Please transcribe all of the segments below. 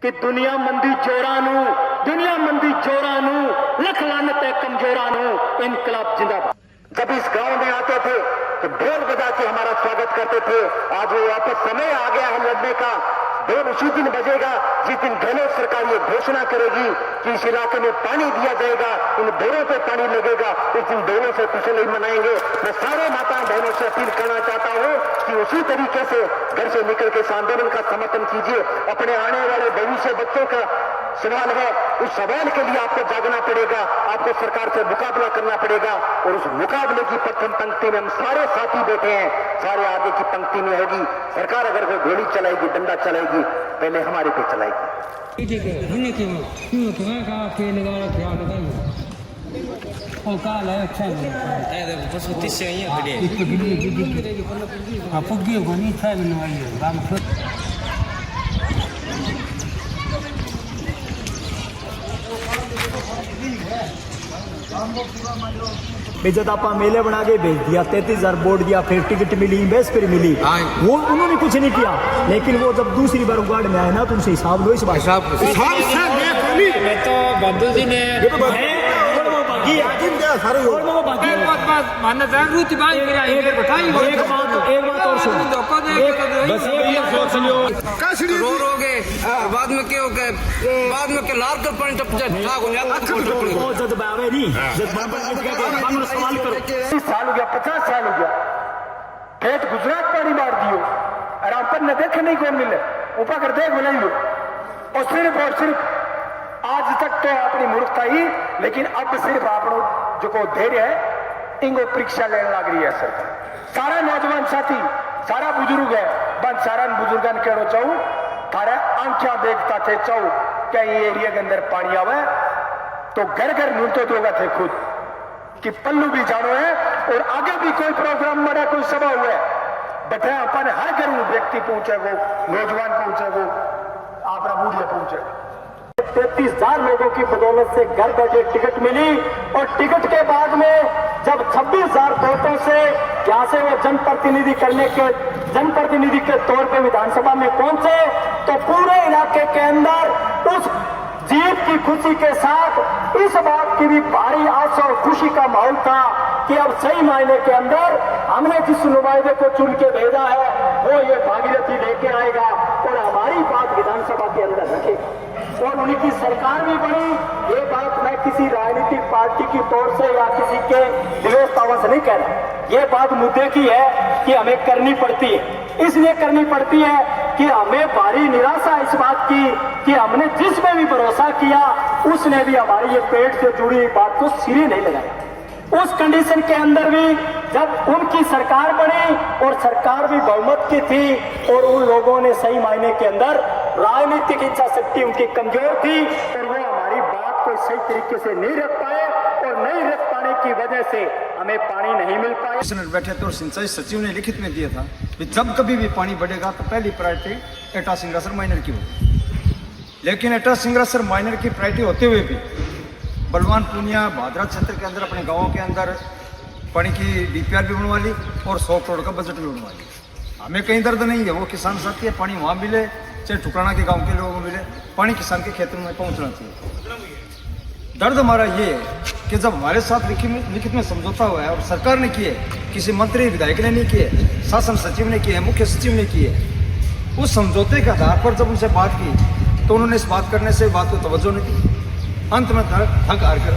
कि दुनिया मंदी जोरानू लख लानत है कमजोरानू, इनकलाब जिंदाबाद। जब इस गांव में आते थे तो ढोल बजा के हमारा स्वागत करते थे। आज वो वापस समय आ गया है लड़ने का। ढोल उसी दिन बजेगा जिस दिन गहलोत सरकार ये घोषणा करेगी कि इस इलाके में पानी दिया जाएगा, इन ढोलों पे पानी लगेगा। इस दिन ढोलों से खुशहाली मनाएंगे। मैं सारे माता बहनों से अपील करना चाहता हूँ कि उसी तरीके से घर से निकल के इस आंदोलन का समर्थन कीजिए। अपने आने वाले भविष्य बच्चों का सवाल है, उस सवाल के लिए आपको जागना पड़ेगा, आपको सरकार से मुकाबला करना पड़ेगा। और उस मुकाबले की प्रथम पंक्ति में हम सारे साथी बैठे हैं, सारे आगे की पंक्ति में होगी। सरकार अगर कोई गोली चलाएगी, डंडा चलाएगी, पहले हमारे पे चलाएगी। जब आप मेले बना के भेज दिया, 33,000 बोर्ड दिया, फिर टिकट मिली, बेस फिर मिली, वो उन्होंने कुछ नहीं किया। लेकिन वो जब दूसरी बार उगाड़ में आए ना, तो उनसे हिसाब लो। इस बात बंधु जी ने बाद में क्या हो गए, बाद में क्या लार कर पानी टप जाए। साल हो गया, 50 साल हो गया, खेत गुजरात पानी मार दियो और आप पर न देखे नहीं कौन मिले, ऊपर कर देख बोला लो। और सिर्फ आज तक तो अपनी मूर्खता ही, लेकिन अब सिर्फ आपनो जो को धैर्य है, इनको परीक्षा लेने लग रही है सरकार। सारा नौजवान साथी, सारा बुजुर्ग है, बन सारा बुजुर्गन कहना चाहूँ, थारा आंखिया देखता थे चाहूँ क्या ये एरिया के अंदर पानी आवे तो घर घर ढूंढते दोगा थे खुद कि पल्लू भी जानो है। और आगे भी कोई प्रोग्राम बड़ा, कोई सभा हुआ है, बटे अपन हर घर में व्यक्ति पहुंचेगो, नौजवान पहुंचेगो, आपका बूढ़िया पहुंचेगा। 33,000 लोगों की बदौलत से घर बैठे टिकट मिली। और टिकट के बाद में जब 26,000 वोटों से यहाँ से वो जनप्रतिनिधि के तौर पे विधानसभा में पहुंचे, तो पूरे इलाके के अंदर उस जीत की खुशी के साथ इस बात की भी भारी आशा और खुशी का माहौल था कि अब सही मायने के अंदर हमने जिस नुमाइंदे को चुन के भेजा है वो ये भागीरथी लेके आएगा और हमारी बात विधानसभा के अंदर रखेगा और उनकी सरकार भी बनी। ये बात मैं किसी राजनीतिक पार्टी की तौर से या किसी के दिलोस्तावा से नहीं कह रहा, ये बात मुद्दे की है कि हमें करनी पड़ती है। इसलिए करनी पड़ती है कि हमें भारी निराशा इस बात की कि हमने जिसमें भी भरोसा किया उसने भी हमारी ये पेट से जुड़ी बात को सिरे नहीं लगाया। उस कंडीशन के अंदर भी जब उनकी सरकार बनी और सरकार भी बहुमत की थी और उन लोगों ने सही मायने के अंदर राजनीतिक इच्छा शक्ति उनकी कमजोर थी और वो हमारी बात को सही तरीके से नहीं रख पाए और नहीं रख पाने की वजह से हमें पानी नहीं मिल पाया। बैठे तो सिंचाई सचिव ने लिखित में दिया था कि जब कभी भी पानी बढ़ेगा तो पहली प्रायोरिटी एटा सिंगरासर माइनर की होगी। लेकिन एटा सिंगरासर माइनर की प्रायोरिटी होते हुए भी बलवान पूनिया भादरा क्षेत्र के अंदर अपने गाँवों के अंदर पानी की डीपीआर भी बनवा ली और 100 करोड़ का बजट भी बनवा लिया। हमें कहीं दर्द नहीं है, वो किसान साथी है, पानी वहाँ मिले चाहे टुकराना के गांव के लोगों को मिले, पानी किसान के खेतों में पहुँचना चाहिए। दर्द हमारा ये है कि जब हमारे साथ लिखित में समझौता हुआ है और सरकार ने किए, किसी मंत्री विधायक ने नहीं किए, शासन सचिव ने किए, मुख्य सचिव ने किए, उस समझौते के आधार पर जब उनसे बात की तो उन्होंने इस बात करने से बात को तवज्जो नहीं दी। अंत में थक हार कर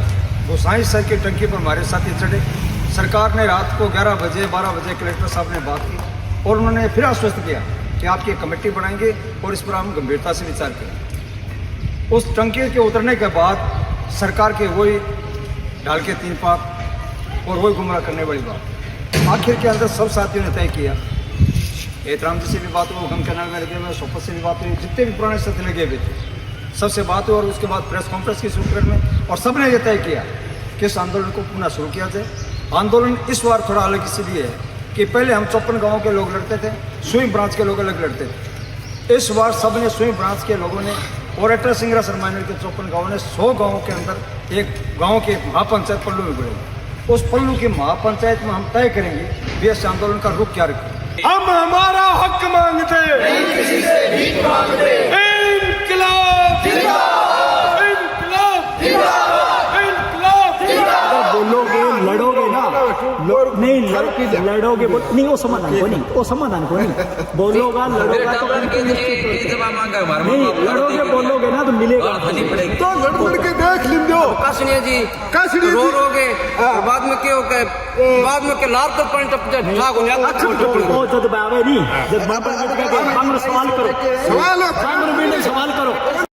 वो साइंस सर की टंकी पर हमारे साथी चढ़े। सरकार ने रात को 11 बजे 12 बजे कलेक्टर साहब ने बात की और उन्होंने फिर आश्वस्त किया कि आपकी कमेटी बनाएंगे और इस पर हम गंभीरता से विचार करें। उस टंकी के उतरने के बाद सरकार के वही ढाल के 3 पाप और वही गुमराह करने वाली बात आखिर के अंदर सब साथियों ने तय किया। एहतराम जी से भी बात हुई, गम कैनाल में लगे हुए, सोपत से भी बात हुई, जितने भी पुराने साथी लगे हुए थे सबसे बात हुई और उसके बाद प्रेस कॉन्फ्रेंस की सूत्रन में और सबने ये तय किया कि इस आंदोलन को पुनः शुरू किया जाए। आंदोलन इस बार थोड़ा अलग इसलिए है कि पहले हम 54 गाँव के लोग लड़ते थे, सुई ब्रांच के लोग अलग लड़ते थे। इस बार सब ने सुई ब्रांच के लोगों ने और एटा सिंगरासर माइनर के 54 गाँव ने 100 गाँवों के अंदर एक गाँव की महापंचायत पल्लू में बढ़ेगी। उस पल्लू की महापंचायत में हम तय करेंगे कि इस आंदोलन का रुख क्या रखें। हम हमारा हक मांगते, नहीं किसी से भीख मांगते। इंकलाब नहीं लड़ोगे नहीं वो समाधान को नहीं, वो समाधान को नहीं बोलोगा लड़ोगा तो नहीं लड़ोगे बोलोगे ना तो मिलेगा। तो लड़ के देख लिंदो कासनिया जी कासनिया रो जी रोगे और बाद में क्या होगा, बाद में क्या लार कर पानी टप जाए ठाक हो जाता। वो जब बावे नहीं जब बाबा सवाल करो सवाल सवाल करो।